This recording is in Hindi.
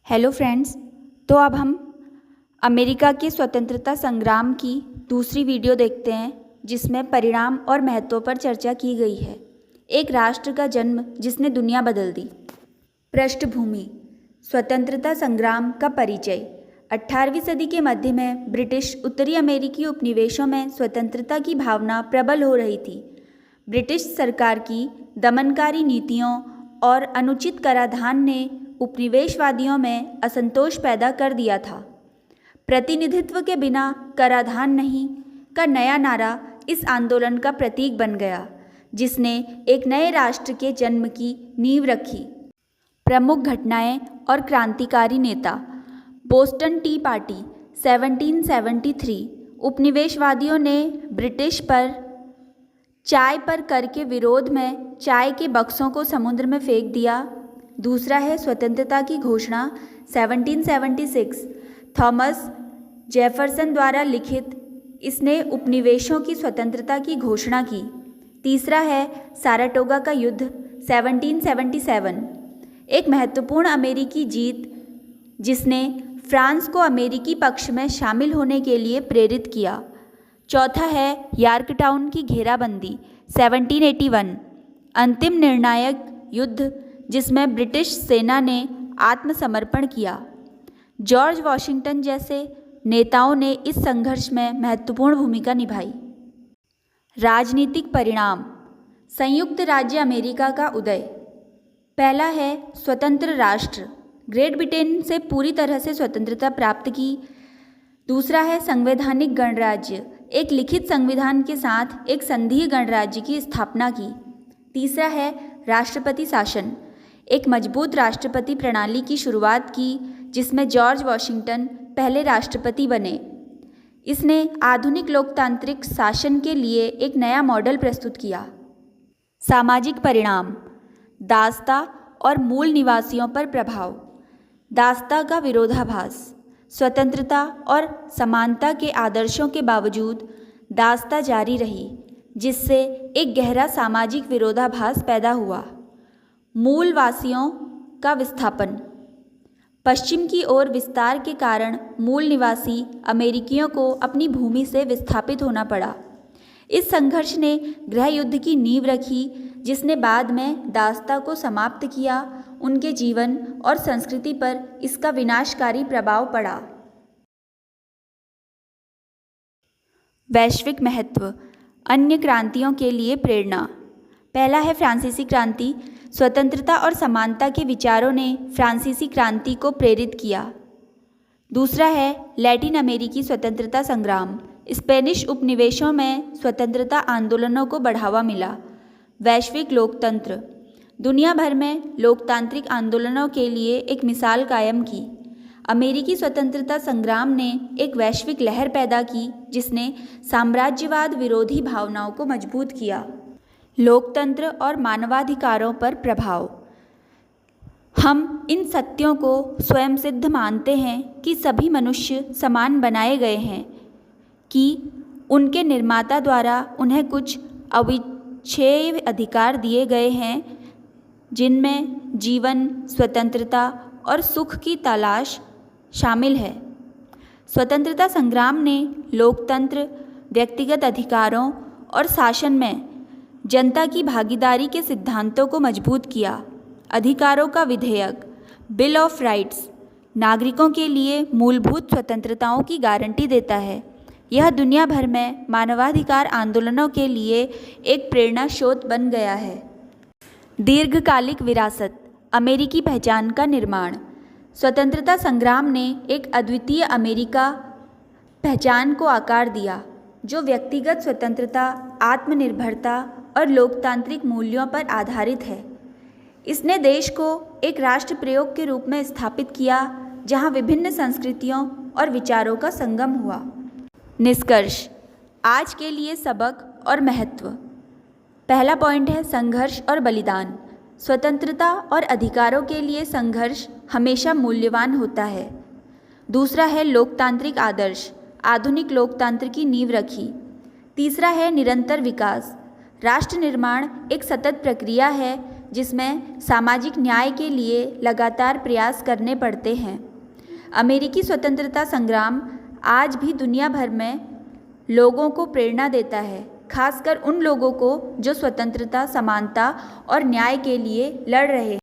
Hello friends. तो अब हम अमेरिका के स्वतंत्रता संग्राम की दूसरी वीडियो देखते हैं, जिसमें परिणाम और महत्व पर चर्चा की गई है। एक राष्ट्र का जन्म जिसने दुनिया बदल दी। पृष्ठभूमि: स्वतंत्रता संग्राम का परिचय। 18वीं सदी के मध्य में ब्रिटिश उत्तरी अमेरिकी उपनिवेशों में स्वतंत्रता की भावना प्रबल हो रही थी। ब्रिटिश सरकार की दमनकारी नीतियों और अनुचित कराधान ने उपनिवेशवादियों में असंतोष पैदा कर दिया था। प्रतिनिधित्व के बिना कराधान नहीं का नया नारा इस आंदोलन का प्रतीक बन गया, जिसने एक नए राष्ट्र के जन्म की नींव रखी। प्रमुख घटनाएं और क्रांतिकारी नेता: बोस्टन टी पार्टी 1773। उपनिवेशवादियों ने ब्रिटिश पर चाय पर कर के विरोध में चाय के बक्सों को समुद्र में फेंक दिया। दूसरा है स्वतंत्रता की घोषणा 1776। थॉमस जेफरसन द्वारा लिखित, इसने उपनिवेशों की स्वतंत्रता की घोषणा की। तीसरा है साराटोगा का युद्ध 1777, एक महत्वपूर्ण अमेरिकी जीत जिसने फ्रांस को अमेरिकी पक्ष में शामिल होने के लिए प्रेरित किया। चौथा है यॉर्कटाउन की घेराबंदी 1781, अंतिम निर्णायक युद्ध जिसमें ब्रिटिश सेना ने आत्मसमर्पण किया। जॉर्ज वॉशिंगटन जैसे नेताओं ने इस संघर्ष में महत्वपूर्ण भूमिका निभाई। राजनीतिक परिणाम: संयुक्त राज्य अमेरिका का उदय। पहला है स्वतंत्र राष्ट्र, ग्रेट ब्रिटेन से पूरी तरह से स्वतंत्रता प्राप्त की। दूसरा है संवैधानिक गणराज्य, एक लिखित संविधान के साथ एक संघीय गणराज्य की स्थापना की। तीसरा है राष्ट्रपति शासन, एक मजबूत राष्ट्रपति प्रणाली की शुरुआत की, जिसमें जॉर्ज वॉशिंगटन पहले राष्ट्रपति बने। इसने आधुनिक लोकतांत्रिक शासन के लिए एक नया मॉडल प्रस्तुत किया। सामाजिक परिणाम: दासता और मूल निवासियों पर प्रभाव। दासता का विरोधाभास: स्वतंत्रता और समानता के आदर्शों के बावजूद दासता जारी रही, जिससे एक गहरा सामाजिक विरोधाभास पैदा हुआ। मूलवासियों का विस्थापन: पश्चिम की ओर विस्तार के कारण मूल निवासी अमेरिकियों को अपनी भूमि से विस्थापित होना पड़ा। इस संघर्ष ने गृह युद्ध की नींव रखी, जिसने बाद में दासता को समाप्त किया। उनके जीवन और संस्कृति पर इसका विनाशकारी प्रभाव पड़ा। वैश्विक महत्व: अन्य क्रांतियों के लिए प्रेरणा। पहला है फ्रांसीसी क्रांति। स्वतंत्रता और समानता के विचारों ने फ्रांसीसी क्रांति को प्रेरित किया। दूसरा है लैटिन अमेरिकी स्वतंत्रता संग्राम। स्पेनिश उपनिवेशों में स्वतंत्रता आंदोलनों को बढ़ावा मिला। वैश्विक लोकतंत्र: दुनिया भर में लोकतांत्रिक आंदोलनों के लिए एक मिसाल कायम की। अमेरिकी स्वतंत्रता संग्राम ने एक वैश्विक लहर पैदा की, जिसने साम्राज्यवाद विरोधी भावनाओं को मजबूत किया। लोकतंत्र और मानवाधिकारों पर प्रभाव: हम इन सत्यों को स्वयं सिद्ध मानते हैं कि सभी मनुष्य समान बनाए गए हैं, कि उनके निर्माता द्वारा उन्हें कुछ अविच्छेद्य अधिकार दिए गए हैं, जिनमें जीवन, स्वतंत्रता और सुख की तलाश शामिल है। स्वतंत्रता संग्राम ने लोकतंत्र, व्यक्तिगत अधिकारों और शासन में जनता की भागीदारी के सिद्धांतों को मजबूत किया। अधिकारों का विधेयक बिल ऑफ राइट्स नागरिकों के लिए मूलभूत स्वतंत्रताओं की गारंटी देता है। यह दुनिया भर में मानवाधिकार आंदोलनों के लिए एक प्रेरणा स्रोत बन गया है। दीर्घकालिक विरासत: अमेरिकी पहचान का निर्माण। स्वतंत्रता संग्राम ने एक अद्वितीय अमेरिका पहचान को आकार दिया, जो व्यक्तिगत स्वतंत्रता, आत्मनिर्भरता और लोकतांत्रिक मूल्यों पर आधारित है। इसने देश को एक राष्ट्र प्रयोग के रूप में स्थापित किया, जहां विभिन्न संस्कृतियों और विचारों का संगम हुआ। निष्कर्ष: आज के लिए सबक और महत्व। पहला पॉइंट है संघर्ष और बलिदान। स्वतंत्रता और अधिकारों के लिए संघर्ष हमेशा मूल्यवान होता है। दूसरा है लोकतांत्रिक आदर्श, आधुनिक लोकतंत्र की नींव रखी। तीसरा है निरंतर विकास। राष्ट्र निर्माण एक सतत प्रक्रिया है, जिसमें सामाजिक न्याय के लिए लगातार प्रयास करने पड़ते हैं। अमेरिकी स्वतंत्रता संग्राम आज भी दुनिया भर में लोगों को प्रेरणा देता है, खासकर उन लोगों को जो स्वतंत्रता, समानता और न्याय के लिए लड़ रहे हैं।